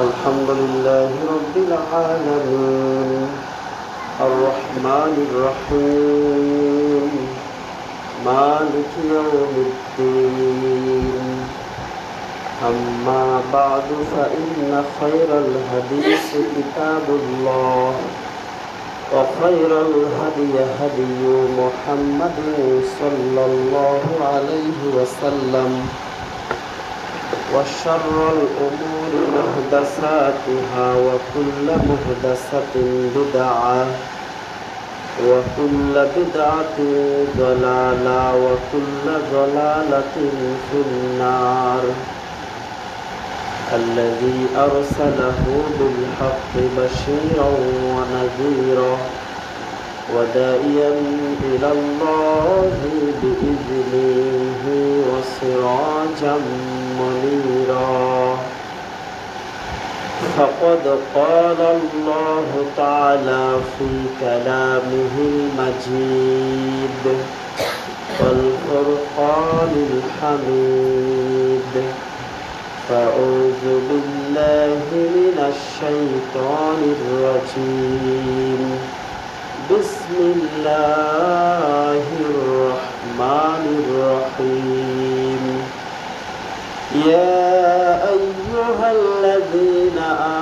الحمد لله رب العالمين الرحمن الرحيم مالك يوم الدين أما بعد فإن خير الحديث كتاب الله وخير الهدي هدي محمد صلى الله عليه وسلم وشر الأمور محدثاتها وكل محدثة بدعة وكل بدعة ضلالة وكل ضلالة في النار الذي أرسله بالحق بشيرا ونذيرا وداعيا إلى الله بإذنه وسراجا منيرا فقد قال الله تعالى في كلامه المجيد والفرقان الحميد فأعوذ بالله من الشيطان الرجيم بسم الله الرحمن الرحيم يا أيها الذين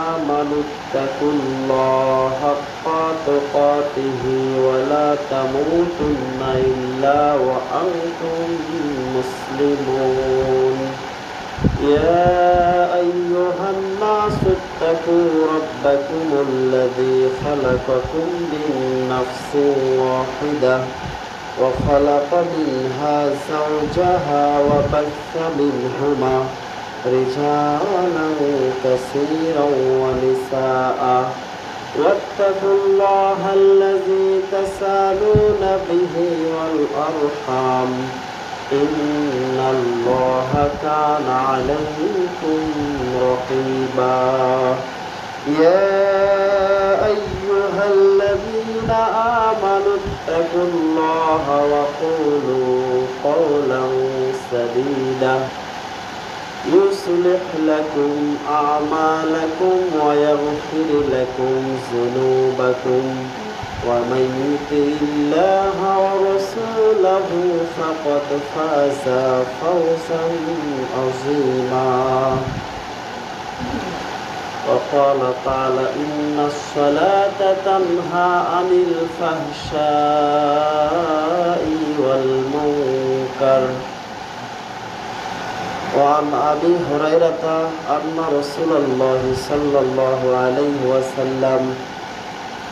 آمنوا اتقوا الله حق تقاته ولا تموتن إلا وأنتم مسلمون يا أيها الناس اتقوا ربكم الذي خلقكم من نفس واحدة وخلق منها زوجها وبث منهما رجالا كثيرا ونساء واتقوا الله الذي تسالون به والأرحام إن الله كان عليكم رقيبا يا أيها الذين آمنوا اتقوا الله وقولوا قولا سديدا يصلح لكم أعمالكم ويغفر لكم ذنوبكم ومن يطع الله ورسوله فقد فاز فوزا عظيما وقال تعالى إن الصلاة تنهى عن الفحشاء والمنكر وعن أبي هريرة أن رسول الله صلى الله عليه وسلم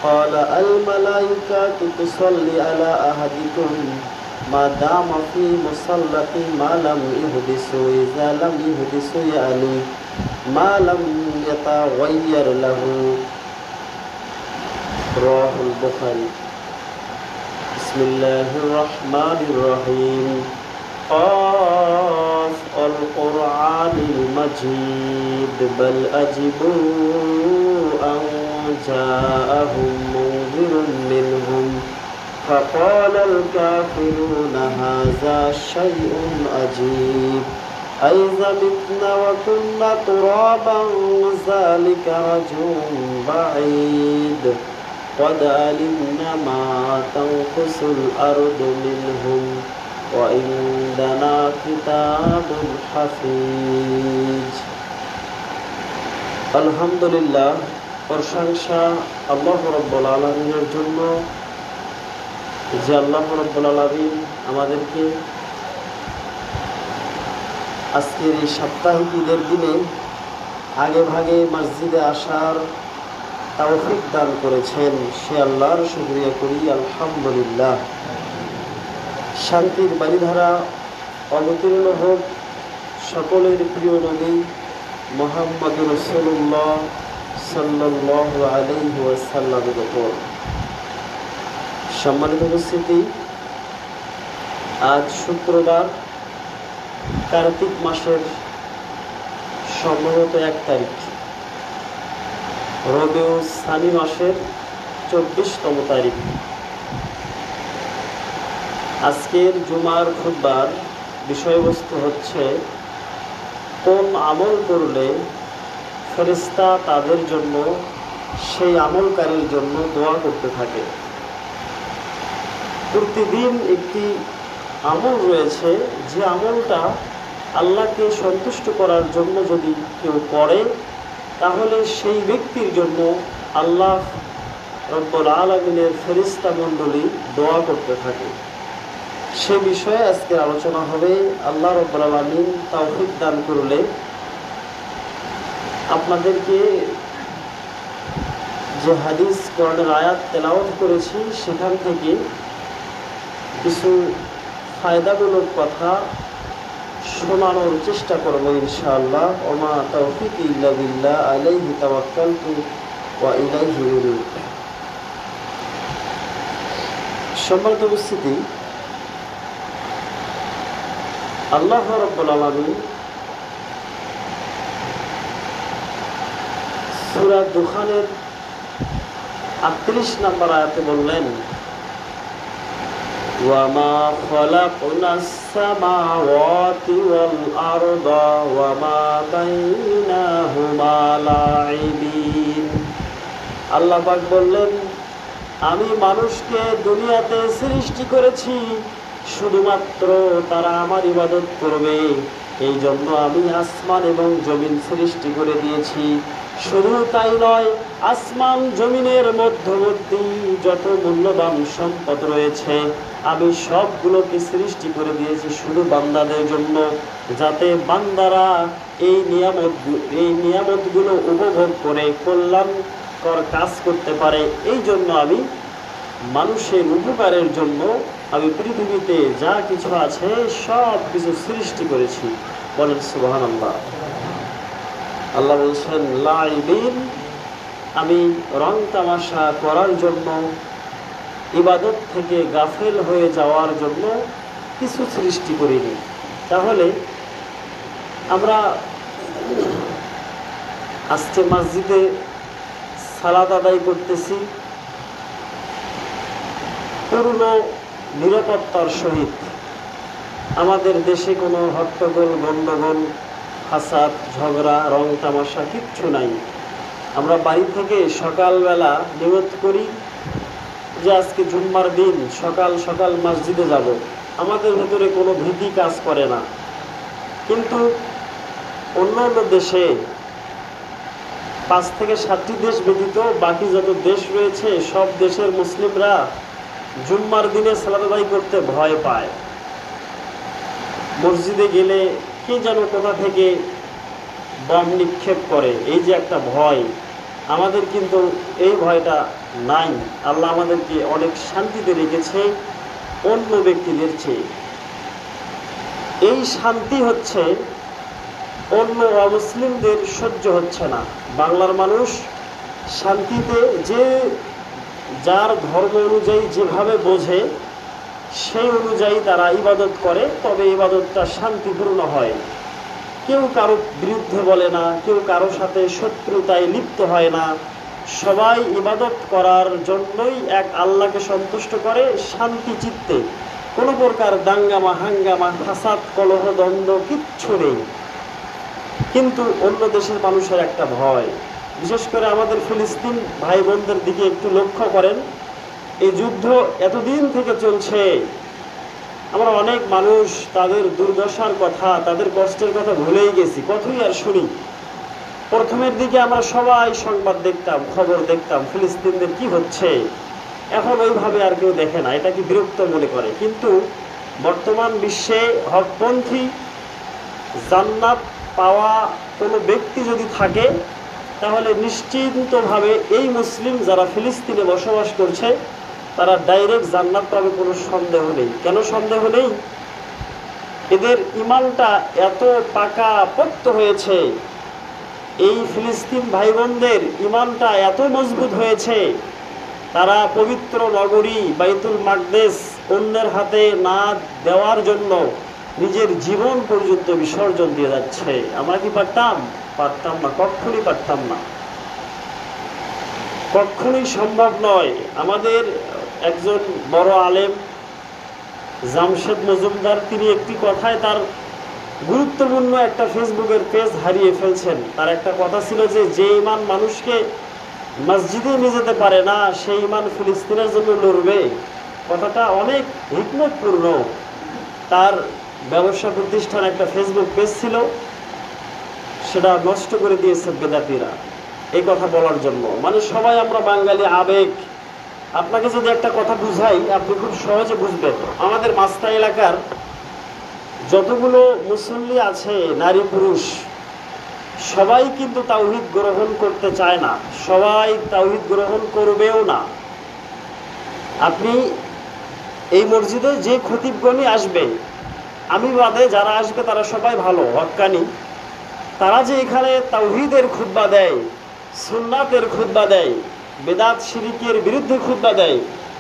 قال الملائكة تصلي على أحدكم ما دام في مصلى ما لم يحدثوا إذا لم يحدثوا يعني ما لم يتغير له رواه البخاري بسم الله الرحمن الرحيم قاف القرآن المجيد بل أجبوا أن جاءهم منذر منهم فقال الكافرون هذا شيء عجيب أإذا متنا وكنا ترابا ذلك رجل بعيد قد علمنا ما تنقص الأرض منهم وعندنا كتاب حفيظ আলহামদুলিল্লাহ প্রশংসা আল্লাহ রাব্বুল আলামিনের জন্য যে আল্লাহ রাব্বুল আলামিন আমাদেরকে আজকের এই সাপ্তাহিক ঈদের দিনে আগে ভাগে মসজিদে আসার তৌফিক দান করেছেন সে আল্লাহর শুকরিয়া করি আলহামদুলিল্লাহ। শান্তির বাড়িধারা অবতীর্ণ হোক সকলের প্রিয় নবী মুহাম্মদ রাসূলুল্লাহ সাল্লাল্লাহু আলাইহি ওয়াসাল্লামের উপর। সম্মানিত উপস্থিতি, আজ শুক্রবার কার্তিক মাসের সম্ভবত 1 তারিখ, রবিউল সানি মাসের 24তম তারিখ। আজকের জুমার খুতবার বিষয়বস্তু হচ্ছে কোন আমল করলে ফেরেশতা তাদের জন্য, সেই আমলকারীর জন্য দোয়া করতে থাকে। প্রতিদিন একটি আমল রয়েছে, যে আমলটা আল্লাহকে সন্তুষ্ট করার জন্য যদি কেউ করে, তাহলে সেই ব্যক্তির জন্য আল্লাহ রব্বুল আলামিনের ফেরেশতা মণ্ডলী দোয়া করতে থাকে। সে বিষয়ে আজকে আলোচনা হবে। আল্লাহ রব্বুল আলামিন তৌফিক দান করলে আপনাদেরকে যে হাদিস কোরআনের আয়াত তেলাওয়াত করেছি, সেখান থেকে কিছু ফায়দামূলক কথা শোনানোর চেষ্টা করব ইনশাআল্লাহ। ওমা তাওফিক ইল্লা বিল্লাহ, আলাইহি তাওয়াক্কালতু ওয়া ইলাইহি উনীব। সম্মানিত উপস্থিতি, আল্লাহ রাব্বুল আলামিন সূরা দুখানের 38 নম্বর আয়াতে বললেন, ওয়ামা খালাকনাস সামাওয়াতি ওয়াল আরদা ওয়ামা বাইনাহুমা লাঈবিন। আল্লাহ পাক বললেন, আমি মানুষকে দুনিয়াতে সৃষ্টি করেছি শুধুমাত্র তারা আমার ইবাদত করবে, এই জন্য আমি আসমান এবং জমিন সৃষ্টি করে দিয়েছি। শুধু তাই নয়, আসমান জমিনের মধ্যবর্তী যত মূল্যবান সম্পদ রয়েছে আমি সবগুলোকে সৃষ্টি করে দিয়েছি শুধু বান্দাদের জন্য, যাতে বান্দারা এই নিয়ামতগুলো উপভোগ করে কল্যাণকর কাজ করতে পারে। এই জন্য আমি মানুষের উপকারের জন্য আমি পৃথিবীতে যা কিছু আছে সব কিছু সৃষ্টি করেছি। বলেন সুবহানাল্লাহ। আল্লাহ বলছেন লাঈবিন, আমি রং তামাশা করার জন্য, ইবাদত থেকে গাফেল হয়ে যাওয়ার জন্য কিছু সৃষ্টি করিনি। তাহলে আমরা আজকে মসজিদে সালাত আদায় করতেছি পূর্ণ নিরাপত্তার সহিত। আমাদের দেশে কোনো হট্টগোল, গণ্ডগোল, ফাসাদ, ঝগড়া, রং তামাশা কিচ্ছু নাই। আমরা বাড়ি থেকে সকালবেলা নিয়ত করি যে আজকে জুম্মার দিন, সকাল সকাল মসজিদে যাব। আমাদের ভেতরে কোনো ভীতি কাজ করে না। কিন্তু অন্যান্য দেশে 5 থেকে 7টি দেশ ব্যতীত বাকি যত দেশ রয়েছে সব দেশের মুসলিমরা জুম্মার দিনে সালাত আদায় করতে ভয় পায়। মসজিদে গেলে কে যেন কোথা থেকে বম নিক্ষেপ করে, এই যে একটা ভয়। আমাদের কিন্তু এই ভয়টা নাই। আল্লাহ আমাদেরকে অনেক শান্তিতে রেখেছে অন্য ব্যক্তিদের চেয়ে। এই শান্তি হচ্ছে অন্য অমুসলিমদের সহ্য হচ্ছে না। বাংলার মানুষ শান্তিতে যে যার ধর্ম অনুযায়ী যেভাবে বোঝে সেই অনুযায়ী তারা ইবাদত করে, তবে ইবাদতটা শান্তিপূর্ণ হয়। কেউ কারো বিরুদ্ধে বলে না, কেউ কারো সাথে শত্রুতায় লিপ্ত হয় না। সবাই ইবাদত করার জন্যই এক আল্লাহকে সন্তুষ্ট করে শান্তি চিত্তে। কোনো প্রকার দাঙ্গামা, হাঙ্গামা, ফাসাদ, কলহ, দ্বন্দ্ব কিচ্ছু নেই। কিন্তু অন্য দেশের মানুষের একটা ভয়, বিশেষ করে আমাদের ফিলিস্তিন ভাই বোনদের দিকে একটু লক্ষ্য করেন। এই যুদ্ধ এতদিন থেকে চলছে, আমরা অনেক মানুষ তাদের দুর্দশার কথা, তাদের কষ্টের কথা ভুলেই গেছি। কতই আর শুনি। প্রথমের দিকে আমরা সবাই সংবাদ দেখতাম, খবর দেখতাম ফিলিস্তিনদের কি হচ্ছে। এখন ওইভাবে আর কেউ দেখে না, এটা কি বিরক্ত মনে করে। কিন্তু বর্তমান বিশ্বে হকপন্থী জান্নাত পাওয়া কোনো ব্যক্তি যদি থাকে, তাহলে নিশ্চিন্তভাবে এই মুসলিম যারা ফিলিস্তিনে বসবাস করছে তারা ডাইরেক্ট জান্নাত পাবে, কোনো সন্দেহ নেই। কেন সন্দেহ নেই? এদের ইমানটা এত পাকা পোক্ত হয়েছে, এই ফিলিস্তিন ভাই বোনদের ইমানটা এত মজবুত হয়েছে, তারা পবিত্র নগরী বাইতুল মাকদেস অন্যের হাতে না দেওয়ার জন্য নিজের জীবন পর্যন্ত বিসর্জন দিয়ে যাচ্ছে। আমরা কি পারতাম? পারতাম না, কখনোই পারতাম না, কখনোই সম্ভব নয়। আমাদের একজন বড় আলেম জামশেদ মজুমদার, তিনি একটি কথায় তার গুরুত্বপূর্ণ একটা ফেসবুকের পেজ হারিয়ে ফেলছেন। তার একটা কথা ছিল যে ইমান মানুষকে মসজিদে নিয়ে যেতে পারে না, সেই ইমান ফিলিস্তিনের জন্য লড়বে। কথাটা অনেক হিকমতপূর্ণ। তার ব্যবসা প্রতিষ্ঠান একটা ফেসবুক পেজ ছিল, সেটা নষ্ট করে দিয়েছে বেদাতিরা এই কথা বলার জন্য। মানে সবাই আমরা বাঙালি, আবেগ। আপনাকে যদি একটা কথা বুঝাই, আপনি খুব সহজে বুঝবেন। আমাদের মাস্তা এলাকার যতগুলো মুসল্লি আছে, নারী পুরুষ, সবাই কিন্তু তাওহীদ গ্রহণ করতে চায় না, সবাই তাওহীদ গ্রহণ করবেও না। আপনি এই মসজিদে যে খতিবগণই আসবে, আমি বাদে যারা আসবে তারা সবাই ভালো, হক্কানি। তারা যে এখানে তাওহীদের খুতবা দেয়, সুন্নাতের খুতবা দেয়, বেদাত শিরিকের বিরুদ্ধে খুতবা দেয়,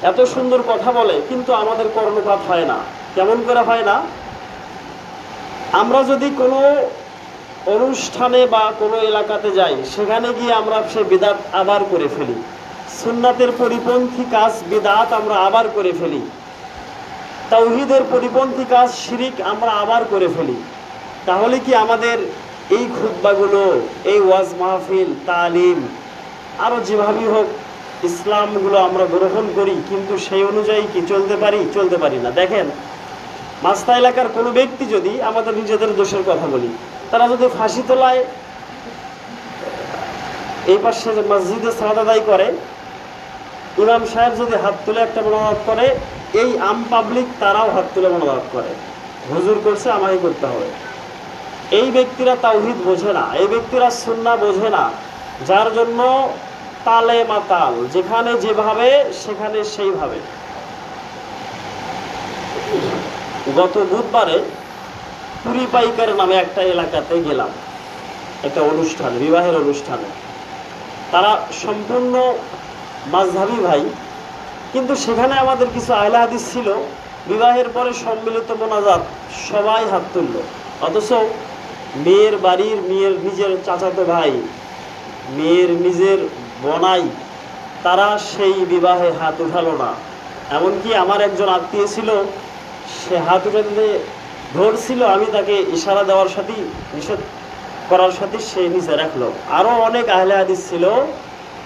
এত সুন্দর কথা বলে, কিন্তু আমাদের কর্ণপাত হয় না। কেমন করে হয় না? আমরা যদি কোনো অনুষ্ঠানে বা কোনো এলাকাতে যাই, সেখানে গিয়ে আমরা সে বিদাত আবার করে ফেলি, সুন্নাতের পরিপন্থী কাজ বিদাত আমরা আবার করে ফেলি, তাওহীদের পরিপন্থী কাজ শিরিক আমরা আবার করে ফেলি। তাহলে কি আমাদের এই খুতবাগুলো, এই ওয়াজ মাহফিল, তালিম, আরও যেভাবেই হোক ইসলামগুলো আমরা গ্রহণ করি, কিন্তু সেই অনুযায়ী কি চলতে পারি? চলতে পারি না। দেখেন, মাস্তা এলাকার কোনো ব্যক্তি যদি, আমাদের নিজেদের দোষের কথা বলি, তারা যদি ফাঁসি তোলায় এই পাশে মসজিদে সালাত আদায় করে, ইমাম সাহেব যদি হাত তুলে একটা মোনাজাত করে, এই আম পাবলিক তারাও হাত তুলে মোনাজাত করে, হুজুর করছে আমাকে করতে হবে। এই ব্যক্তিরা তাওহীদ বোঝে না, এই ব্যক্তিরা সুন্নাহ বোঝে না, যার জন্য তালে মাতাল, যেখানে যেভাবে সেখানে সেইভাবে। গত বুধবারে পুরি পাইকার নামে একটা এলাকাতে গেলাম, একটা অনুষ্ঠান, বিবাহের অনুষ্ঠানে। তারা সম্পূর্ণ মাযহাবী ভাই, কিন্তু সেখানে আমাদের কিছু আহলে হাদিস ছিল। বিবাহের পরে সম্মিলিত মোনাজাত, সবাই হাত তুলল, অথচ মেয়ের বাড়ির, মেয়ের নিজের চাচাতো ভাই, মেয়ের নিজের বোনাই, তারা সেই বিবাহে হাত উঠালো না। এমনকি আমার একজন আত্মীয় ছিল, সে হাত উঠাতে ধরছিল, আমি তাকে ইশারা দেওয়ার সাথে, নিষেধ করার সাথে সে নিচে রাখলো। আরও অনেক আহলে হাদিস ছিল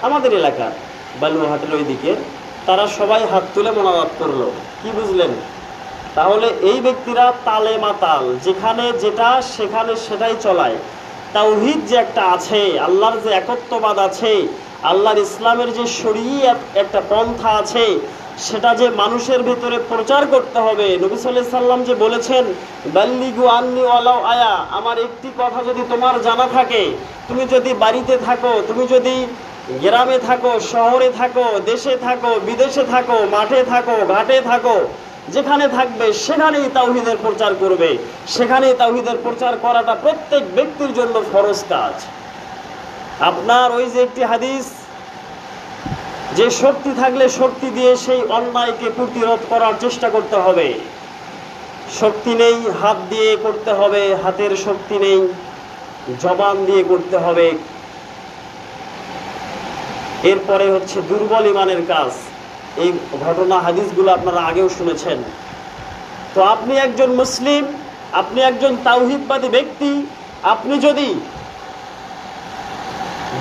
আমাদের এলাকার, বালুরঘাটের ওই দিকে, তারা সবাই হাত তুলে মোনাজাত করলো। কি বুঝলেন? তাহলে এই ব্যক্তিরা তালে মাতাল, যেখানে যেটা সেখানে সেটাই চলায়। তাওহীদ যে একটা আছে, আল্লাহর যে একত্ববাদ আছে, আল্লাহর ইসলামের যে শরীয়ত একটা পন্থা আছে, সেটা যে মানুষের ভিতরে প্রচার করতে হবে। নবী সাল্লাল্লাহু আলাইহি সাল্লাম যে বলেছেন, বাল্লিগু আন্নি ওয়ালাউ আয়া, আমার একটি কথা যদি তোমার জানা থাকে, তুমি যদি বাড়িতে থাকো, তুমি যদি গ্রামে থাকো, শহরে থাকো, দেশে থাকো, বিদেশে থাকো, মাঠে থাকো, ঘাটে থাকো, যেখানে থাকবে সেখানেই তাওহীদের প্রচার করবে। সেখানেই তাওহীদের প্রচার করাটা প্রত্যেক ব্যক্তির জন্য ফরজ কাজ। আপনার ওই যে একটি হাদিস, যে শক্তি থাকলে শক্তি দিয়ে সেই অন্যায়কে প্রতিরোধ করার চেষ্টা করতে হবে। শক্তি নেই, হাত দিয়ে করতে হবে, হাতের শক্তি নেই, জবান দিয়ে করতে হবে। এরপরে হচ্ছে দুর্বল ইমানের কাজ। এই ঘটনা হাদিসগুলো আপনারা আগেও শুনেছেন। তো আপনি একজন মুসলিম, আপনি একজন তাওহীদবাদী ব্যক্তি, আপনি যদি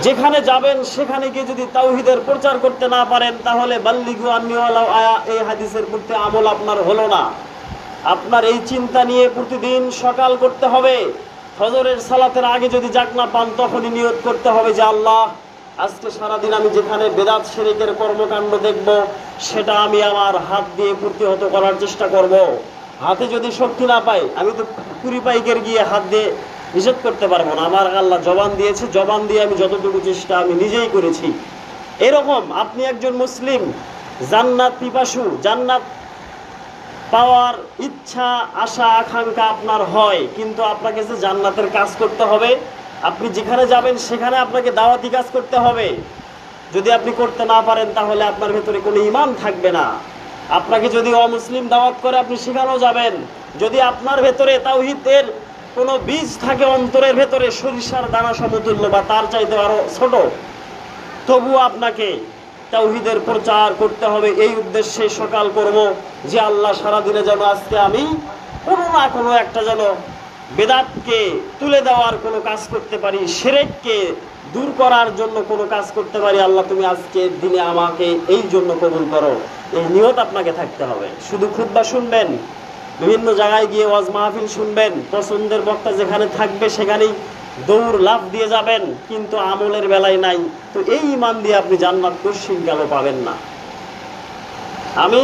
যেখানে যাবেন সেখানে গিয়ে যদি তাওহীদের প্রচার করতে না পারেন, তাহলে বাল্লিগু আন্নি ওয়ালাউ আয়া, এই হাদিসের প্রতি আমল আপনার হলো না। আপনার এই চিন্তা নিয়ে প্রতিদিন সকাল করতে হবে, ফজরের সালাতের আগে যদি যাক না পান, তখনই নিয়ত করতে হবে যে আল্লাহ, আজকে সারাদিন আমি যেখানে বেদাত শিরকের কর্মকাণ্ড দেখব, সেটা আমি আমার হাত দিয়ে প্রতিহত করার চেষ্টা করব। হাতে যদি শক্তি না পাই, আমি তো কুড়ি পাইকের গিয়ে হাত দিয়ে নিষেধ করতে পারবো না। আমার আল্লাহ জবান দিয়েছে, জবান দিয়ে আমি যতটুকু চেষ্টা আমি নিজেই করেছি। এরকম আপনি একজন মুসলিম, জান্নাত পিপাসু, জান্নাত পাওয়ার ইচ্ছা, আশা, আকাঙ্ক্ষা আপনার হয়, কিন্তু আপনাকে যে জান্নাতের কাজ করতে হবে, আপনি যেখানে যাবেন সেখানে আপনাকে দাওয়াতি কাজ করতে হবে। যদি আপনি করতে না পারেন, তাহলে আপনার ভেতরে কোনো ঈমান থাকবে না। আপনাকে যদি অমুসলিম দাওয়াত করে, আপনি সেখানেও যাবেন। যদি আপনার ভেতরে তাওহীদের কোনো বীজ থাকে অন্তরের ভেতরে, সরিষার দানা সমতুল্য বা তার চাইতে আরো ছোট, তবুও আপনাকে তাওহীদের প্রচার করতে হবে। এই উদ্দেশ্যে সকাল করব যে আল্লাহ সারাদিনে যেন আজকে আমি কোনো না কোনো একটা যেন বেদাতকে তুলে দেওয়ার কোনো কাজ করতে পারি, শিরককে দূর করার জন্য কোনো কাজ করতে পারি, আল্লাহ তুমি আজকের দিনে আমাকে এই জন্য কবুল করো, এই নিয়ত আপনাকে থাকতে হবে। শুধু খুতবা শুনবেন, বিভিন্ন জায়গায় গিয়ে ওয়াজ মাহফিল শুনবেন, পছন্দের বক্তা যেখানে থাকবে সেখানেই দৌড় লাফ দিয়ে যাবেন, কিন্তু আমলের বেলায় নাই, তো এই ঈমান দিয়ে আপনি জান্নাত কোশ্চিনকালও পাবেন না। আমি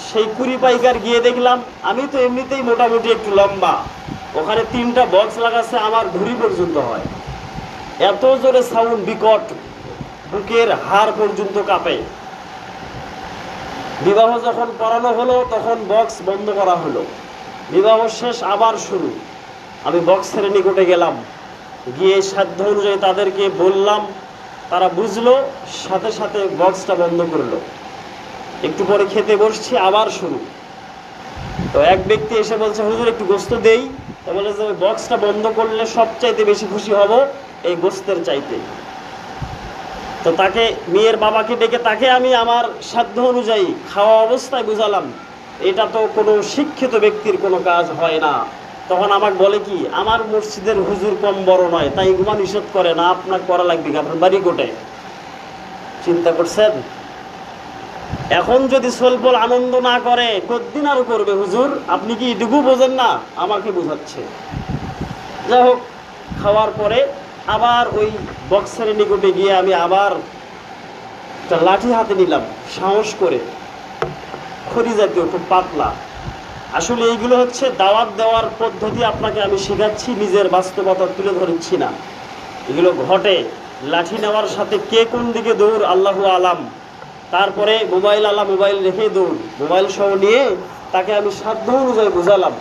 সেই কুড়ি পাইকার গিয়ে দেখলাম, আমি তো এমনিতেই মোটামুটি একটু লম্বা, ওখানে 3টা বক্স লাগাচ্ছে, আমার ঘুড়ি পর্যন্ত হয়, এত জোরে সাউন্ড, বিকট, বুকের হাড় পর্যন্ত কাঁপে। বিবাহ যখন পড়ানো হলো তখন বক্স বন্ধ করা হলো, বিবাহ শেষ আবার শুরু। আমি বক্সের নিকটে গেলাম, গিয়ে সাধ্য অনুযায়ী তাদেরকে বললাম, তারা বুঝলো, সাথে সাথে বক্সটা বন্ধ করলো। একটু পরে খেতে বসছি, আবার শুরু। তো এক ব্যক্তি এসে বলছে, হুজুর একটু গোস্ত দেই। তো বলে যে ওই বক্সটা বন্ধ করলে সবচাইতে বেশি খুশি হব এই গোস্তের চাইতে। তো তাকে, মেয়ের বাবাকে ডেকে তাকে আমি আমার সাধ্য অনুযায়ী খাওয়া অবস্থায় বুঝালাম, এটা তো কোনো শিক্ষিত ব্যক্তির কোনো কাজ হয় না। তখন আমাকে বলে কি, আমার মসজিদের হুজুর কম বড় নয়, তাই এগুলো নিষেধ করে না, আপনার করা লাগবে, আপনার বাড়ি কোটে। চিন্তা করছেন? এখন যদি সলপল আনন্দ না করে কতদিন আরো করবে? হুজুর আপনি কি এটুকু বোঝেন না? আমাকে বোঝাচ্ছে। যাই হোক, খাওয়ার পরে আবার ওই বক্সের নিকটে গিয়ে আমি আবার একটা লাঠি হাতে নিলাম, সাহস করে, খড়ি জাতীয়, খুব পাতলা। আসলে এইগুলো হচ্ছে দাওয়াত দেওয়ার পদ্ধতি, আপনাকে আমি শেখাচ্ছি, নিজের বাস্তবতা তুলে ধরছি না। এগুলো ঘটে, লাঠি নেওয়ার সাথে কে কোন দিকে দৌড় আল্লাহু আলাম। তারপরে মোবাইল আলা, মোবাইল রেখে দৌড়, মোবাইল সহ নিয়ে তাকে আমি সাধ্য অনুযায়ী বুঝালাম।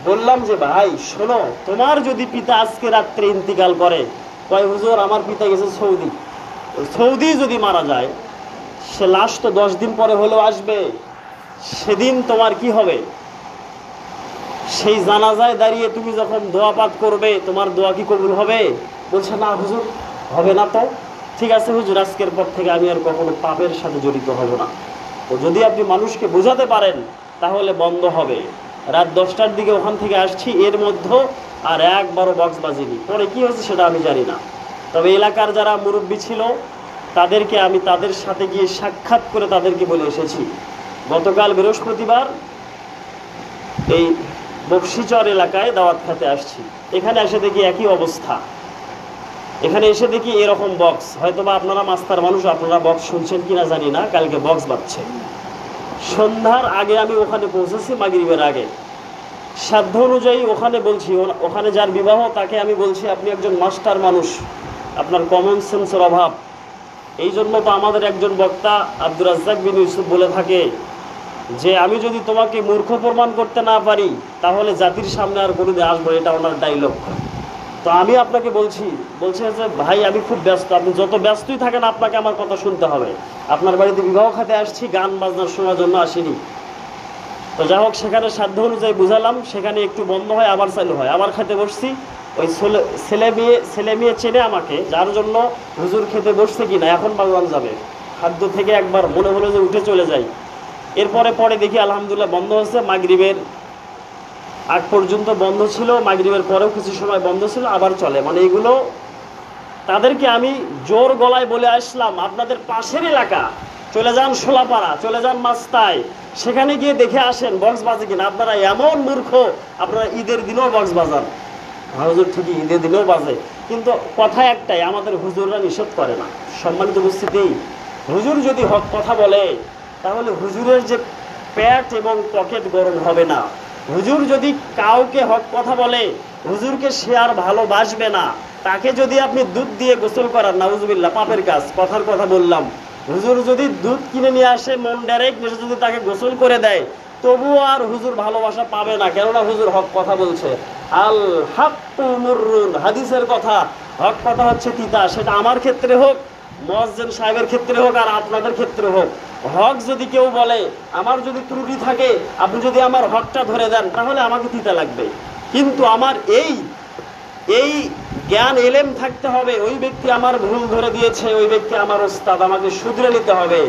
বললাম যে ভাই শোনো, তোমার যদি পিতা আজকে রাত্রে ইন্তিকাল করে, কয় হুজুর আমার পিতা গেছে সৌদি, সৌদি যদি মারা যায়, সে লাশ তো 10 দিন পরে হলেও আসবে, সেদিন তোমার কি হবে? সেই জানাজায় দাঁড়িয়ে তুমি যখন দোয়া পাঠ করবে, তোমার দোয়া কি কবুল হবে? বলছে না হুজুর, হবে না। তো ঠিক আছে হুজুর, আজকের পর থেকে আমি আর কখনো পাপের সাথে জড়িত হব না। তো যদি আপনি মানুষকে বোঝাতে পারেন তাহলে বন্ধ হবে। রাত 10টার দিকে ওখান থেকে আসছি, এর মধ্যে আর একবারও বক্স বাজিনি। পরে কি হয়েছে সেটা আমি জানি না, তবে এলাকার যারা মুরব্বী ছিল তাদেরকে আমি তাদের সাথে গিয়ে সাক্ষাৎ করে তাদেরকে বলে এসেছি। গতকাল বৃহস্পতিবার এই বক্সিচর এলাকায় দাওয়াত খেতে আসছি, এখানে এসে দেখি একই অবস্থা। এখানে এসে দেখি এরকম বক্স, হয়তোবা আপনারা মাস্টার মানুষ, আপনারা বক্স শুনছেন কিনা জানি না, কালকে বক্স বাজছে। সন্ধ্যার আগে আমি ওখানে পৌঁছেছি, মাগরিবের আগে। সাধ্য অনুযায়ী ওখানে বলছি, ওখানে যার বিবাহ তাকে আমি বলছি, আপনি একজন মাস্টার মানুষ, আপনার কমন সেন্সের অভাব। এই জন্য তো আমাদের একজন বক্তা আব্দুর রাজ্জাক বিন ইউসুফ বলে থাকে যে আমি যদি তোমাকে মূর্খ প্রমাণ করতে না পারি তাহলে জাতির সামনে আর কোনোদিন আসবো, এটা ওনার ডায়লগ। তো আমি আপনাকে বলছি যে ভাই আমি খুব ব্যস্ত, আপনি যত ব্যস্তই থাকেন আপনাকে আমার কথা শুনতে হবে। আপনার বাড়িতে বিবাহ খেতে আসছি, গান বাজনার শোনার জন্য আসিনি। তো যাই হোক, সেখানে সাধ্য অনুযায়ী বুঝালাম, সেখানে একটু বন্ধ হয় আবার চালু হয়, আবার খেতে বসছি। ওই ছেলে মেয়ে চেনে আমাকে, যার জন্য হুজুর খেতে বসছে কিনা এখন বাজান যাবে, খাদ্য থেকে একবার মনে হলো যে উঠে চলে যাই। এরপরে দেখি আলহামদুলিল্লাহ বন্ধ হচ্ছে। মাগরিবের আগ পর্যন্ত বন্ধ ছিল, মাগরিবের পরেও কিছু সময় বন্ধ ছিল, আবার চলে। মানে এগুলো তাদেরকে আমি জোর গলায় বলে আসলাম, আপনাদের পাশের এলাকা চলে যান, শোলাপাড়া চলে যান, মাস্তায়, সেখানে গিয়ে দেখে আসেন বক্স বাজে কিনা। আপনারা এমন মূর্খ, আপনারা ঈদের দিনেও বক্স বাজান। হুজুর ঠিকই ঈদের দিনেও বাজে, কিন্তু কথা একটাই, আমাদের হুজুররা নিষেধ করে না। সম্মানিত উপস্থিতি, হুজুর যদি হক কথা বলে তাহলে হুজুরের যে পেট এবং পকেট গরম হবে না। হুজুর যদি কাউকে হক কথা বলে, হুজুরকে সে আর ভালোবাসবে না। তাকে যদি আপনি দুধ দিয়ে গোসল করান, নাউজুবিল্লাহ, পাপের কাজ, কথার কথা বললাম। হুজুর যদি দুধ কিনে নিয়ে আসে, মন ডাইরেক্ট যদি তাকে গোসল করে দেয়, তবুও আর হুজুর ভালোবাসা পাবে না, কেননা হুজুর হক কথা বলছে। আল হাক্কু মুররুন, হাদিসের কথা, হক কথা হচ্ছে তিতা। সেটা আমার ক্ষেত্রে হোক, মুয়াজ্জিন সাহেবের ক্ষেত্রে হোক, আর আপনাদের ক্ষেত্রে হোক। হক যদি কেউ বলে, আমার যদি ত্রুটি থাকে, আপনি যদি আমার হকটা ধরে দেন, তাহলে আমাকে তিতা লাগবে। কিন্তু আমার এই জ্ঞান এলেম থাকতে হবে, ওই ব্যক্তি আমার ভুল ধরে দিয়েছে, ওই ব্যক্তি আমার ওস্তাদ, আমাকে শুধরে নিতে হবে।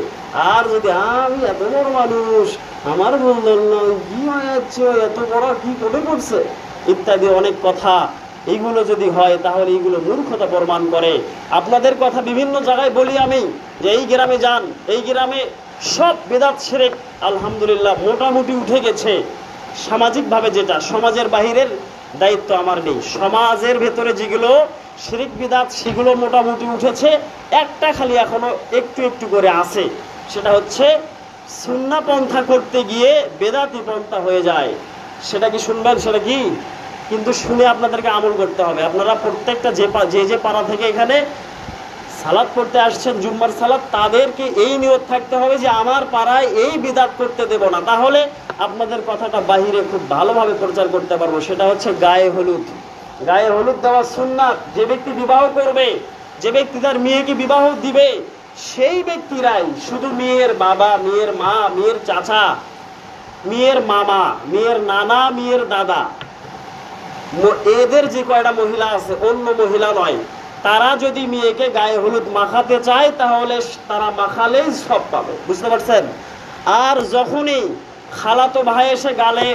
আর যদি আমি এত বড় মানুষ, আমার ভুল ধরল, কি হয়ে যাচ্ছে, এত বড় কি করে করছে, ইত্যাদি অনেক কথা, এইগুলো যদি হয় তাহলে এইগুলো মূর্খতা প্রমাণ করে। আপনাদের কথা বিভিন্ন জায়গায় বলি আমি যে এই গ্রামে যান, এই গ্রামে সব বেদাত শিরক আলহামদুলিল্লাহ মোটামুটি উঠে গেছে। সামাজিকভাবে যেটা, সমাজের বাহিরের দায়িত্ব আমার নেই, সমাজের ভেতরে যেগুলো শিরক বিদাত সেগুলো মোটামুটি উঠেছে। একটা খালি এখনো একটু একটু করে আছে, সেটা হচ্ছে সুন্নাহ পন্থা করতে গিয়ে বেদাতি পন্থা হয়ে যায়। সেটা কি শুনবেন? সেটা কি? কিন্তু শুনে আপনাদেরকে আমল করতে হবে। আপনারা প্রত্যেকটা যে পাড়া থেকে এখানে সালাত পড়তে আসছেন, জুম্মার সালাত, তাদেরকে এই নিয়ত থাকতে হবে যে আমার পাড়ায় এই বিদাত করতে দেব না। তাহলে আপনাদের কথাটা বাহিরে খুব ভালোভাবে প্রচার করতে পারবো। সেটা হচ্ছে গায়ে হলুদ। গায়ে হলুদ দেওয়া সুন্নাত। যে ব্যক্তি বিবাহ করবে, যে ব্যক্তি তার মেয়েকে বিবাহ দিবে, সেই ব্যক্তিরাই, শুধু মেয়ের বাবা, মেয়ের মা, মেয়ের চাচা, মেয়ের মামা, মেয়ের নানা, মেয়ের দাদা, এদের যে কয়টা মহিলা আছে, অন্য মহিলা নয়, তারা যদি মেয়েকে গায়ে হলুদ মাখাতে চায় তাহলে তারা মাখালেই সব পাবে। বুঝতে পারছেন? আর যখনই খালাতো ভাই এসে গালে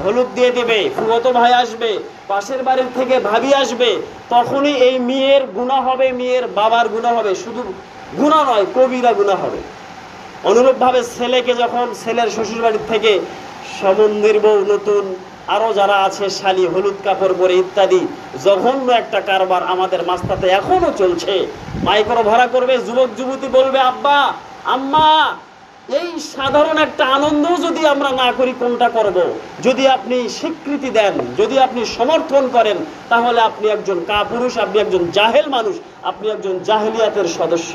হলুদ দিয়ে দেবে, ফুফাতো ভাই আসবে, পাশের বাড়ির থেকে ভাবি আসবে, তখনই এই মেয়ের গুনাহ হবে, মেয়ের বাবার গুনাহ হবে। শুধু গুনাহ নয়, কবিরা গুনাহ হবে। অনুরূপভাবে ছেলেকে যখন ছেলের শ্বশুর বাড়ির থেকে সমন্দির বউ, নতুন আরো যারা আছে শালি, হলুদ কাপড় পরে ইত্যাদি জঘন্য একটা কারবার আমাদের মাস্তাতে এখনো চলছে। মাইক্রো ভাড়া করবে, যুবক যুবতী বলবে আব্বা আম্মা। এই সাধারণ একটা আনন্দ যদি আমরা না করি, কোনটা করব? যদি আপনি স্বীকৃতি দেন, যদি আপনি সমর্থন করেন, তাহলে আপনি একজন কাপুরুষ, আপনি একজন জাহেল মানুষ, আপনি একজন জাহেলিয়াতের সদস্য।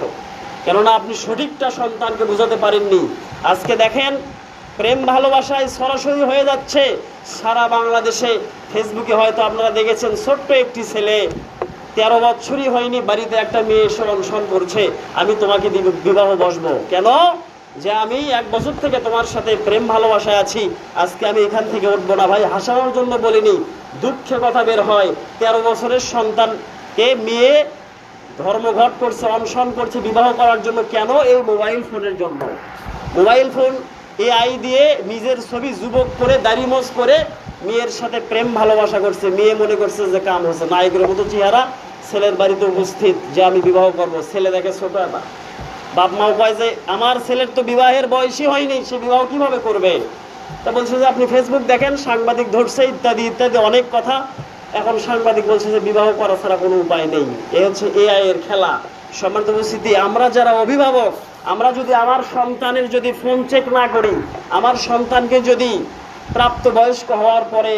কেননা আপনি সঠিকটা সন্তানকে বুঝাতে পারেননি। আজকে দেখেন প্রেম ভালোবাসায় সরাসরি হয়ে যাচ্ছে সারা বাংলাদেশে। ফেসবুকে হয়তো আপনারা দেখেছেন, ছোট্ট একটি ছেলে, 13 বছরই হয়নি, বাড়িতে একটা মেয়ে এসে অনশন করছে, আমি তোমাকে বিবাহ বসবো। কেন? যে আমি 1 বছর থেকে তোমার সাথে প্রেম ভালোবাসায় আছি, আজকে আমি এখান থেকে উঠবো না। ভাই হাসানোর জন্য বলিনি, দুঃখে কথা বের হয়। 13 বছরের সন্তানকে মেয়ে ধর্মঘট করছে, অনশন করছে বিবাহ করার জন্য। কেন? এই মোবাইল ফোনের জন্য। মোবাইল ফোন এআই দিয়ে নিজের ছবি যুবক করে, দাড়ি মোজ করে মেয়ের সাথে প্রেম ভালোবাসা করছে। মেয়ে মনে করছে যে কাম হচ্ছে, নায়কের মতো চেহারা, ছেলের বাড়িতে উপস্থিত যে আমি বিবাহ করবো। ছেলে দেখে ছোট একটা, বাপ মাও কয় যে আমার ছেলের তো বিবাহের বয়সই হয়নি, সে বিবাহ কিভাবে করবে? তা বলছে যে আপনি ফেসবুক দেখেন, সাংবাদিক ধরছে ইত্যাদি ইত্যাদি অনেক কথা। এখন সাংবাদিক বলছে যে বিবাহ করা ছাড়া কোনো উপায় নেই। এই হচ্ছে এআই এর খেলা। সম্মানিত উপস্থিতি, আমরা যারা অভিভাবক, আমরা যদি আমার সন্তানের যদি ফোন চেক না করি, আমার সন্তানকে যদি প্রাপ্তবয়স্ক হওয়ার পরে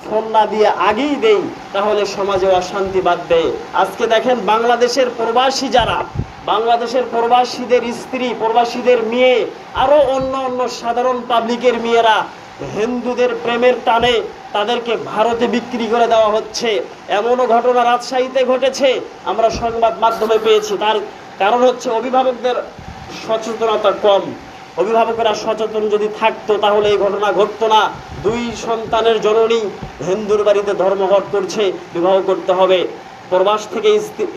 ফোন না দিয়ে আগেই দেই, তাহলে সমাজে অশান্তি বাঁধবে। আজকে দেখেন বাংলাদেশের প্রবাসী যারা, বাংলাদেশের প্রবাসীদের স্ত্রী, প্রবাসীদের মেয়ে, আরো অন্য অন্য সাধারণ পাবলিকের মেয়েরা হিন্দুদের প্রেমের টানে তাদেরকে ভারতে বিক্রি করে দেওয়া হচ্ছে। এমনও ঘটনা রাজশাহীতে ঘটেছে, আমরা সংবাদ মাধ্যমে পেয়েছি। তার কারণ হচ্ছে অভিভাবকদের সচেতনতা কম। অভিভাবকেরা সচেতন যদি থাকতো তাহলে এই ঘটনা ঘটতো না। 2 সন্তানের জননী হিন্দুর বাড়িতে ধর্মঘট করছে, বিবাহ করতে হবে। প্রবাস থেকে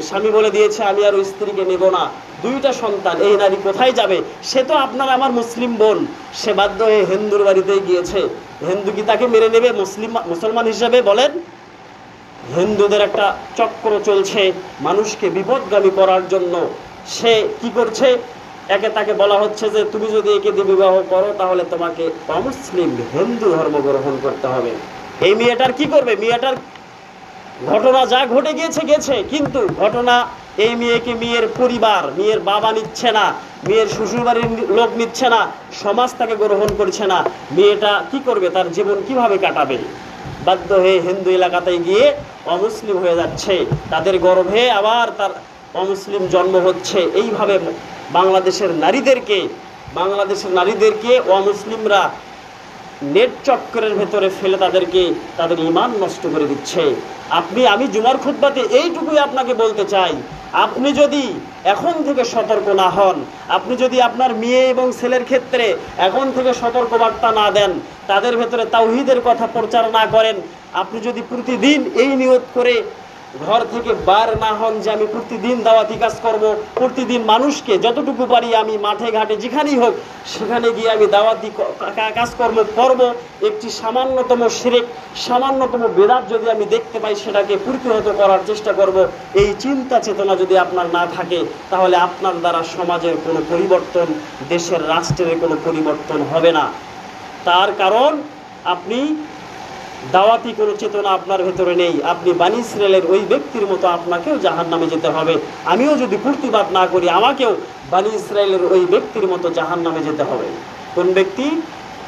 স্বামী বলে দিয়েছে আমি আর স্ত্রীকে নেব না। 2টা সন্তান, এই নারী কোথায় যাবে? সে তো আপনার আমার মুসলিম বোন, সে বাধ্য হয়ে হিন্দুর বাড়িতেই গিয়েছে। হিন্দু কি তাকে মেনে নেবে মুসলমান হিসাবে? বলেন। হিন্দুদের একটা চক্র চলছে মানুষকে বিপদগামী করার জন্য। সে কি করছে? তাকে বলা হচ্ছে যে তুমি যদি একে দিয়ে বিবাহ করো তাহলে তোমাকে অমুসলিম হিন্দু ধর্ম গ্রহণ করতে হবে। এই মেয়েটার কি করবে? মেয়েটার ঘটনা যা ঘটে গেছে, কিন্তু ঘটনা এই মেয়েকে মেয়ের পরিবার, মেয়ের বাবা নিচ্ছে না, মেয়ের শ্বশুরবাড়ির লোক নিচ্ছে না, সমাজ তাকে গ্রহণ করছে না। মেয়েটা কি করবে? তার জীবন কিভাবে কাটাবে? বাধ্য হয়ে হিন্দু এলাকাতে গিয়ে অমুসলিম হয়ে যাচ্ছে, তাদের গর্ভে আবার তার অমুসলিম জন্ম হচ্ছে। এইভাবে বাংলাদেশের নারীদেরকে অমুসলিমরা নেট চক্রের ভেতরে ফেলে তাদের ঈমান নষ্ট করে দিচ্ছে। আমি জুমার খুতবাতে এইটুকুই আপনাকে বলতে চাই, আপনি যদি এখন থেকে সতর্ক না হন, আপনি যদি আপনার মেয়ে এবং ছেলের ক্ষেত্রে এখন থেকে সতর্কবার্তা না দেন, তাদের ভেতরে তাওহীদের কথা প্রচার না করেন, আপনি যদি প্রতিদিন এই নিয়ত করে ঘর থেকে বার না হন যে আমি প্রতিদিন দাওয়াতি কাজ করব, প্রতিদিন মানুষকে যতটুকু পারি আমি মাঠে ঘাটে যেখানেই হোক সেখানে গিয়ে আমি দাওয়াতি কাজকর্ম করব, একটি সামান্যতম শিরক, সামান্যতম বেদাত যদি আমি দেখতে পাই সেটাকে প্রতিহত করার চেষ্টা করব, এই চিন্তা চেতনা যদি আপনার না থাকে তাহলে আপনার দ্বারা সমাজের কোনো পরিবর্তন, দেশের রাষ্ট্রের কোনো পরিবর্তন হবে না। তার কারণ আপনি দাওয়াতি কোনো চেতনা আপনার ভেতরে নেই। আপনি বনী ইসরাইলের ওই ব্যক্তির মতো আপনাকেও জাহান্নামে যেতে হবে। আমিও যদি প্রতিবাদ না করি আমাকেও বনী ইসরাইলের ওই ব্যক্তির মতো জাহান্নামে যেতে হবে। কোন ব্যক্তি?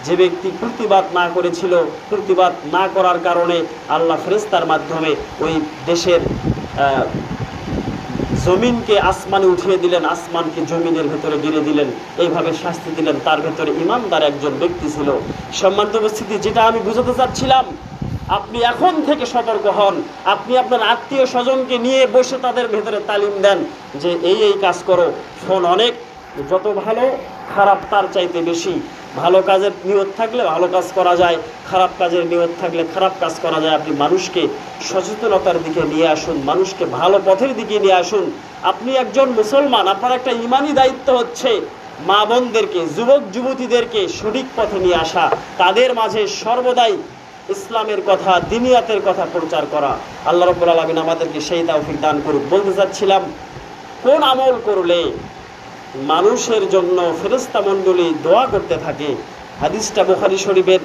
যে ব্যক্তি প্রতিবাদ না করেছিল, প্রতিবাদ না করার কারণে আল্লাহ ফেরেশতার মাধ্যমে ওই দেশের জমিনকে আসমানে উঠিয়ে দিলেন, আসমানকে জমিনের ভেতরে গিরে দিলেন, এইভাবে শাস্তি দিলেন। তার ভেতরে ইমানদার একজন ব্যক্তি ছিল। সম্মানিত উপস্থিতি, যেটা আমি বুঝাতে চাচ্ছিলাম, আপনি এখন থেকে সতর্ক হন। আপনি আপনার আত্মীয় স্বজনকে নিয়ে বসে তাদের ভেতরে তালিম দেন যে এই কাজ করো। ফোন অনেক, যত ভালো খারাপ তার চাইতে বেশি। ভালো কাজের নিয়ত থাকলে ভালো কাজ করা যায়, খারাপ কাজের নিয়ত থাকলে খারাপ কাজ করা যায়। আপনি মানুষকে সচেতনতার দিকে নিয়ে আসুন, মানুষকে ভালো পথের দিকে নিয়ে আসুন। আপনি একজন মুসলমান, আপনার একটা ইমানি দায়িত্ব হচ্ছে মা বোনদেরকে, যুবক যুবতীদেরকে সঠিক পথে নিয়ে আসা, তাদের মাঝে সর্বদাই ইসলামের কথা, দিনিয়াতের কথা প্রচার করা। আল্লাহ রাব্বুল আলামিন আমাদেরকে সেই তৌফিক দান করুক। বলতে চাচ্ছিলাম, কোন আমল করলে মানুষের জন্য ফেরেশতা মণ্ডলী দোয়া করতে থাকে। হাদিসটা বুখারী শরীফের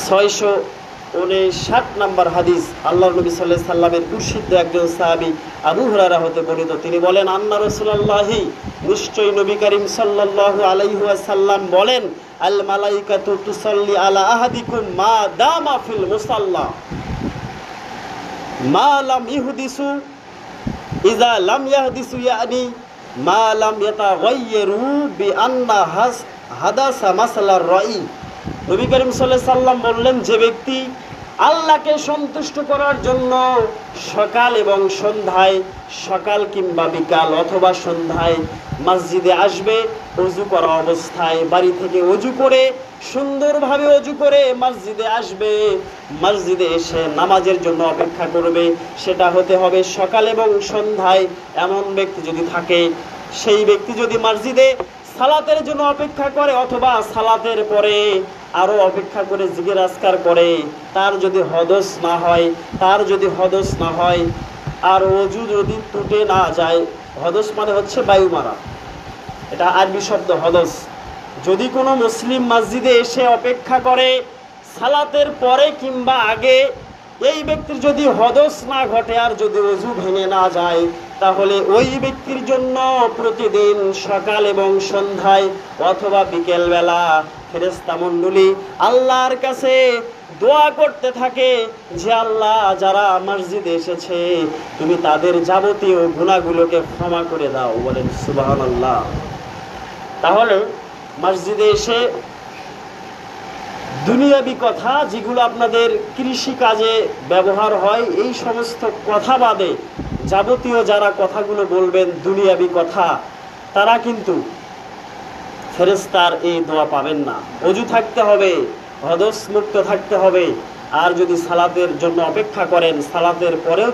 659 নম্বর হাদিস। আল্লাহর নবী সাল্লাল্লাহু আলাইহি সাল্লামের প্রসিদ্ধ একজন সাহাবী আবু হুরায়রা হতে বর্ণিত। তিনি বলেন, আন্না রাসূলুল্লাহি, নিশ্চয়ই নবী করিম সাল্লাল্লাহু আলাইহি ওয়াসাল্লাম বলেন, আল মালাইকাতু তুসাল্লি আলা আহাদিকুম মা দামা ফিল মুসাল্লা মা লাম ইহদিসু ইযা লাম ইয়াহদিসু ইয়ানি মা লাম ইয়াতাগায়্যারু বিআন্না হাদাসা মাসালার রাই। নবী করিম সাল্লাল্লাহু আলাইহি সাল্লাম বললেন, যে ব্যক্তি আল্লাহকে সন্তুষ্ট করার জন্য সকাল এবং সন্ধ্যায়, সকাল কিংবা বিকাল অথবা সন্ধ্যায় মসজিদে আসবে, ওযু করা অবস্থায় বাড়ি থেকে ওযু করে সুন্দরভাবে ওযু করে মসজিদে আসবে, মসজিদে এসে নামাজের জন্য অপেক্ষা করবে, সেটা হতে হবে সকাল এবং সন্ধ্যায়। এমন ব্যক্তি যদি থাকে, সেই ব্যক্তি যদি মসজিদে সালাতের জন্য অপেক্ষা করে অথবা সালাতের পরে আরো অপেক্ষা করে জিকির আজকার করে, তার যদি হদস না হয় আর ওযু যদি টুটে না যায়, হদস মানে হচ্ছে বায়ু মারা, এটা আরবি শব্দ হদস। যদি কোনো মুসলিম মসজিদে এসে অপেক্ষা করে সালাতের পরে কিংবা আগে, এই ব্যক্তির যদি হদস না ঘটে আর যদি ওযু ভেঙে না যায়, তাহলে ওই ব্যক্তির জন্য প্রতিদিন সকাল এবং সন্ধ্যায় অথবা বিকেল বেলা ফেরেশতা মণ্ডলী আল্লাহর কাছে দোয়া করতে থাকে যে আল্লাহ, যারা মসজিদে এসেছে তুমি তাদের যাবতীয় গুনাহগুলোকে ক্ষমা করে দাও। বলেন সুবহানাল্লাহ। তাহলে মসজিদে এসে দুনিয়াবি কথা, যেগুলো আপনাদের কৃষি কাজে ব্যবহার হয়, এই সমস্ত কথা বাদে যাবতীয় যারা কথাগুলো বলবেন দুনিয়াবি কথা, তারা কিন্তু ফেরেশতার এই দোয়া পাবেন না। ওযু থাকতে হবে, হদস মুক্ত থাকতে হবে। আর যদি সালাতের জন্য অপেক্ষা করেন, সালাতের পরেও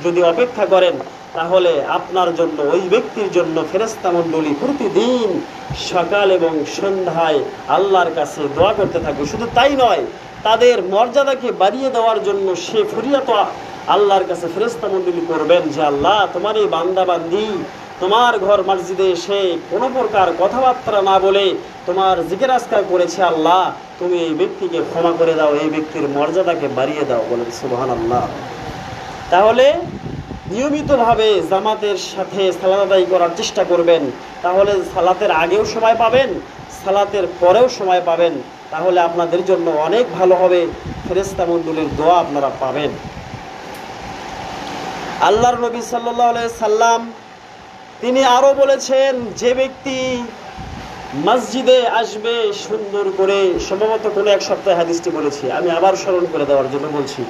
যদি অপেক্ষা করেন, তাহলে আপনার জন্য, ওই ব্যক্তির জন্য ফেরেশতা মণ্ডলী প্রতিদিন সকাল এবং সন্ধ্যায় আল্লাহর কাছে দোয়া করতে থাকবে। শুধু তাই নয়, তাদের মর্যাদাকে বাড়িয়ে দেওয়ার জন্য সে ফরিয়াদ আল্লাহর কাছে ফেরেশতা মণ্ডলী করবেন যে আল্লাহ, তোমার এই বান্দা বান্দি তোমার ঘর মসজিদে এসে কোনো প্রকার কথাবার্তা না বলে তোমার জিকির আজকার করেছে, আল্লাহ তুমি এই ব্যক্তিকে ক্ষমা করে দাও, এই ব্যক্তির মর্যাদাকে বাড়িয়ে দাও। বলেন সুবহানাল্লাহ। তাহলে নিয়মিতভাবে জামাতের সাথে সালাত আদায় করার চেষ্টা করবেন, তাহলে সালাতের আগেও সময় পাবেন, সালাতের পরেও সময় পাবেন, তাহলে আপনাদের জন্য অনেক ভালো হবে, ফেরেশতা মণ্ডলীর দোয়া আপনারা পাবেন। আল্লাহর নবী সাল্লাল্লাহু আলাইহি সাল্লাম তিনি আরো বলেছেন, যে ব্যক্তি মসজিদে আসবে সুন্দর করে, সম্ভবত কোনো এক সপ্তাহে হাদিসটি বলেছি, আমি আবার স্মরণ করে দেওয়ার জন্য বলছি।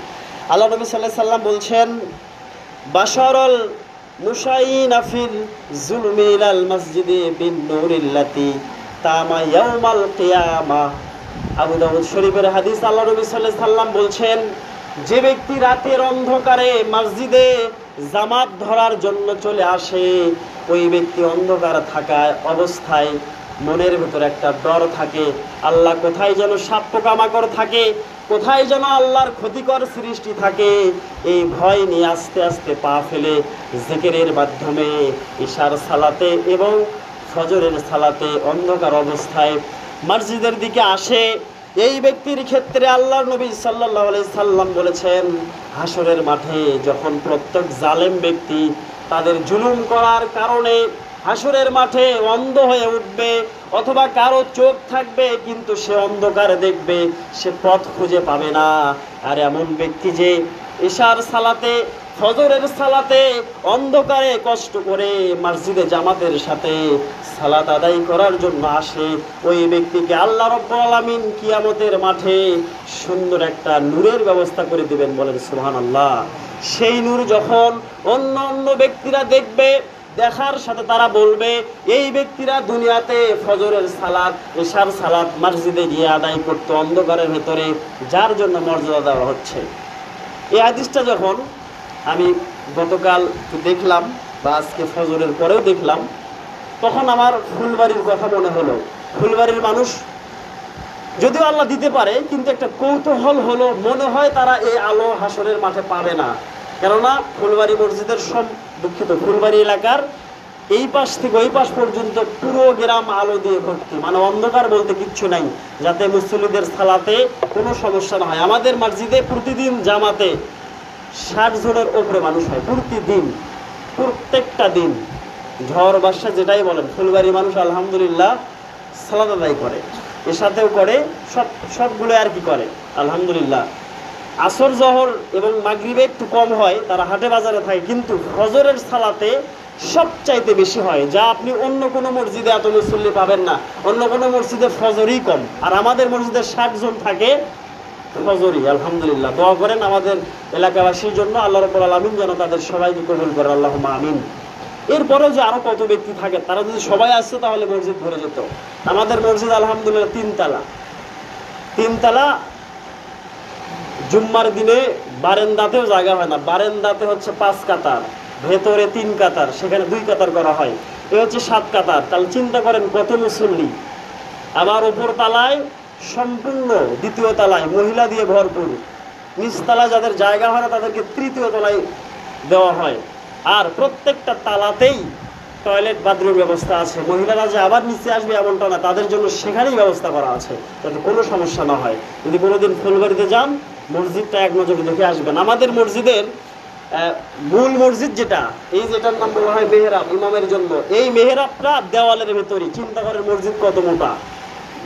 আল্লাহ নবী সাল্লাল্লাহু আলাইহি সাল্লাম বলছেন, বাশারাল মুশাইনা ফিল যুলমি ইলাল মসজিদি বিন নূরিল্লাতি তামা ইয়াউমাল কিয়ামা। আবু দাউদ শরীফের হাদিস। আল্লাহ নবী সাল্লাল্লাহু আলাইহি সাল্লাম বলছেন, যে ব্যক্তি রাতের অন্ধকারে মসজিদে জামাত ধরার জন্য চলে আসে, ওই ব্যক্তি অন্ধকার থাকা অবস্থায় মনের ভিতরে একটা ডর থাকে, আল্লাহ কোথায় যেন সাপ পোকামাকড় থাকে, কোথায় যেন আল্লাহর ক্ষতিকর সৃষ্টি থাকে, এই ভয় নিয়ে আস্তে আস্তে পা ফেলে জিকিরের মাধ্যমে ইশার সালাতে এবং ফজরের সালাতে অন্ধকার অবস্থায় মসজিদের দিকে আসে। এই ব্যক্তির ক্ষেত্রে আল্লাহর নবী সাল্লাল্লাহু আলাইহি সাল্লাম বলেছেন, হাসরের মাঠে যখন প্রত্যেক জালেম ব্যক্তি তাদের জুলুম করার কারণে হাসরের মাঠে অন্ধ হয়ে উঠবে, অথবা কারো চোখ থাকবে কিন্তু সে অন্ধকার দেখবে, সে পথ খুঁজে পাবে না। আর এমন ব্যক্তি যে ইশার সালাতে ফজরের সালাতে অন্ধকারে কষ্ট করে মসজিদে জামাতের সাথে সালাত আদায় করার জন্য আসে, ওই ব্যক্তিকে আল্লাহ রাব্বুল আলামিন কিয়ামতের মাঠে সুন্দর একটা নূরের ব্যবস্থা করে দিবেন। বলেন সুবহানাল্লাহ। সেই নূর যখন অন্য অন্য ব্যক্তিরা দেখবে, দেখার সাথে তারা বলবে, এই ব্যক্তিরা দুনিয়াতে ফজরের সালাত ইশার সালাত মসজিদে গিয়ে আদায় করতো অন্ধকারের ভেতরে, যার জন্য মর্যাদা দেওয়া হচ্ছে। এই হাদিসটা যখন আমি গতকাল দেখলাম বা আজকে ফজরের পরেও দেখলাম, তখন আমার ফুলবাড়ির কথা মনে হলো। ফুলবাড়ির মানুষ যদিও আল্লাহ দিতে পারে, কিন্তু একটা কৌতূহল হলো, মনে হয় তারা এই আলো হাসরের মাঠে পাবে না। কেননা ফুলবাড়ি মসজিদের দুঃখিত ফুলবাড়ি এলাকার এই পাশ থেকে ওই পাশ পর্যন্ত পুরো গ্রাম আলো দিয়ে ভর্তি, মানে অন্ধকার বলতে কিচ্ছু নাই, যাতে মুসল্লিদের সালাতে কোনো সমস্যা না হয়। আমাদের মসজিদে প্রতিদিন জামাতে 60 জনের ওপরে মানুষ হয় প্রতিদিন, প্রত্যেকটা দিন, ঝড় বার্ষা যেটাই বলেন, ফুলবাড়ি মানুষ আলহামদুলিল্লাহ সালাত আদায় করে, এর সাথেও করে, সবগুলো আর কি করে আলহামদুলিল্লাহ। আসর জহর এবং মাগরিবে একটু কম হয়, তারা হাটে বাজারে থাকে, কিন্তু ফজরের সালাতে সবচাইতে বেশি হয়, যা আপনি অন্য কোনো মসজিদে এত মুসল্লি পাবেন না। অন্য কোনো মসজিদে ফজরই কম, আর আমাদের মসজিদে 60 জন থাকে ফজরই। আলহামদুলিল্লাহ, দোয়া করেন আমাদের এলাকাবাসীর জন্য, আল্লাহ রাব্বুল আলামিন যেন তাদের সবাইকে কবুল করে, আল্লাহুম্মা আমিন। এরপরেও যে আরো কত ব্যক্তি থাকে, তারা যদি সবাই আসতো তাহলে মসজিদ ভরে যেত। আমাদের মসজিদ আলহামদুলিল্লাহ 3 তালা, জুম্মার দিনে বারান্দাতেও জায়গা হয় না, বারান্দাতে হচ্ছে 5 কাতার, ভেতরে 3 কাতার, সেখানে 2 কাতার করা হয়, এ হচ্ছে 7 কাতার। তাহলে চিন্তা করেন কত মুসল্লি। আবার উপর তালায় সম্পূর্ণ, দ্বিতীয় তালায় মহিলা দিয়ে ভরপুর, নিচতলায় যাদের জায়গা হয় না তাদেরকে তৃতীয় তলায় দেওয়া হয়। আর প্রত্যেকটা তালাতেই টয়লেট বাথরুম ব্যবস্থা আছে, মহিলারা যে আবার নিচে আসবে এমনটা না, তাদের জন্য সেখানেই ব্যবস্থা করা আছে, যাতে কোনো সমস্যা না হয়। যদি কোনোদিন ফুলবাড়িতে যান, মসজিদটা এক নজরে দেখে আসবেন। আমাদের মসজিদের মূল মসজিদ যেটা, এই যেটার নাম বলা হয় মেহরাব, ইমামের জন্য, এই মেহরাবটা দেওয়ালের ভেতরই। চিন্তা করেন মসজিদ কত মোটা,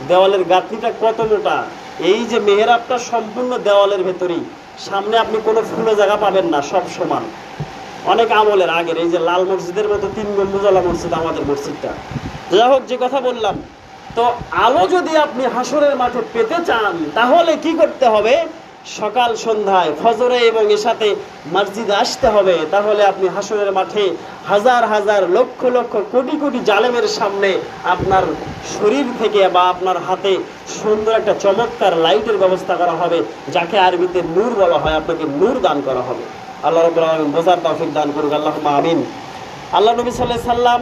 দেওয়ালের গাঁথনিটা কত মোটা। এই যে মেহরাবটা সম্পূর্ণ দেওয়ালের ভেতরই, সামনে আপনি কোনো ফুলে জায়গা পাবেন না, সব সমান। অনেক আমলের আগের, এই যে লাল মসজিদের মতো 3 গম্বুজওয়ালা মসজিদ আমাদের মসজিদটা। যাই হোক, যে কথা বললাম, তো আলো যদি আপনি হাসরের মাঠে পেতে চান, তাহলে কি করতে হবে? সকাল সন্ধ্যায় ফজরে এবং এশাতে মসজিদে আসতে হবে। তাহলে আপনি হাসরের মাঠে হাজার হাজার লক্ষ লক্ষ কোটি কোটি জালেমের সামনে আপনার শরীর থেকে বা আপনার হাতে সুন্দর একটা চমৎকার লাইটের ব্যবস্থা করা হবে, যাকে আরবিতে নূর বলা হয়। আপনাকে নূর দান করা হবে। আল্লাহ রাব্বুল আলামিন বোঝার তৌফিক দান করুক, আল্লাহুম্মা আমিন। আল্লাহ নবী সাল্লাল্লাহু আলাইহি সাল্লাম,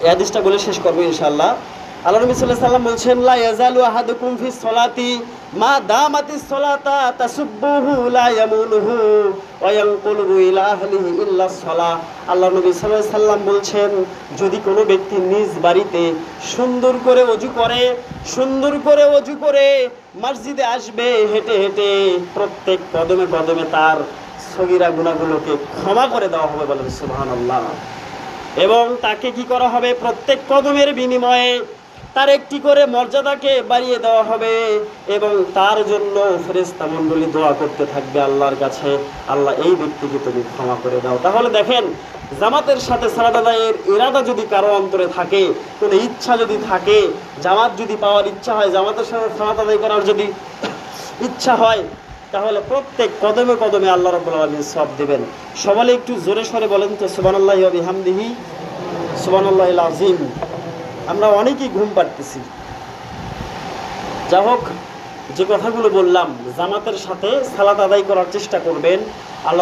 এই হাদিসটা বলে শেষ করব ইনশাআল্লাহ। আল্লাহ নবী সাল্লাল্লাহু আলাইহি সাল্লাম বলছেন, লা ইয়াজালু আহাদুকুম ফিস সালাতি মা দামাতিস সালাতা তাসুব্বুহু লা ইয়ামুনুহু ওয়া ইয়ানকুলু ইলা আহলিহি ইল্লা সালাহ। আল্লাহ নবী সাল্লাল্লাহু আলাইহি সাল্লাম বলছেন, যদি কোনো ব্যক্তি নিজ বাড়িতে সুন্দর করে ওযু করে মসজিদে আসবে, হেঁটে হেঁটে প্রত্যেক কদমে কদমে তার সগীরা গুনাহগুলোকে ক্ষমা করে দেওয়া হবে। বলেন সুবহানাল্লাহ। এবং তাকে কি করা হবে? প্রত্যেক কদমের বিনিময়ে তার একটি করে মর্যাদাকে বাড়িয়ে দেওয়া হবে, এবং তার জন্য ফেরেশতা মণ্ডলী দোয়া করতে থাকবে আল্লাহর কাছে, আল্লাহ এই ব্যক্তিকে তুমি ক্ষমা করে দাও। তাহলে দেখেন, জামাতের সাথে সালাত আদায়ের ইরাদা যদি কারো অন্তরে থাকে, কোনো ইচ্ছা যদি থাকে, জামাত যদি পাওয়ার ইচ্ছা হয়, জামাতের সাথে সালাত আদায় করার যদি ইচ্ছা হয়, তাহলে প্রত্যেক কদমে কদমে আল্লাহ রাব্বুল আলামিন সওয়াব দিবেন। সবাই একটু জোরে সরে বলেন তো সুবহানাল্লাহি ওয়া বিহামদিহি সুবহানাল্লাহিল আযীম। আমরা অনেকেই ঘুম পাড়তেছি। যা হোক, যে কথাগুলো বললাম জামাতের সাথে সালাত আদায় করার চেষ্টা করবেন। আল্লাহ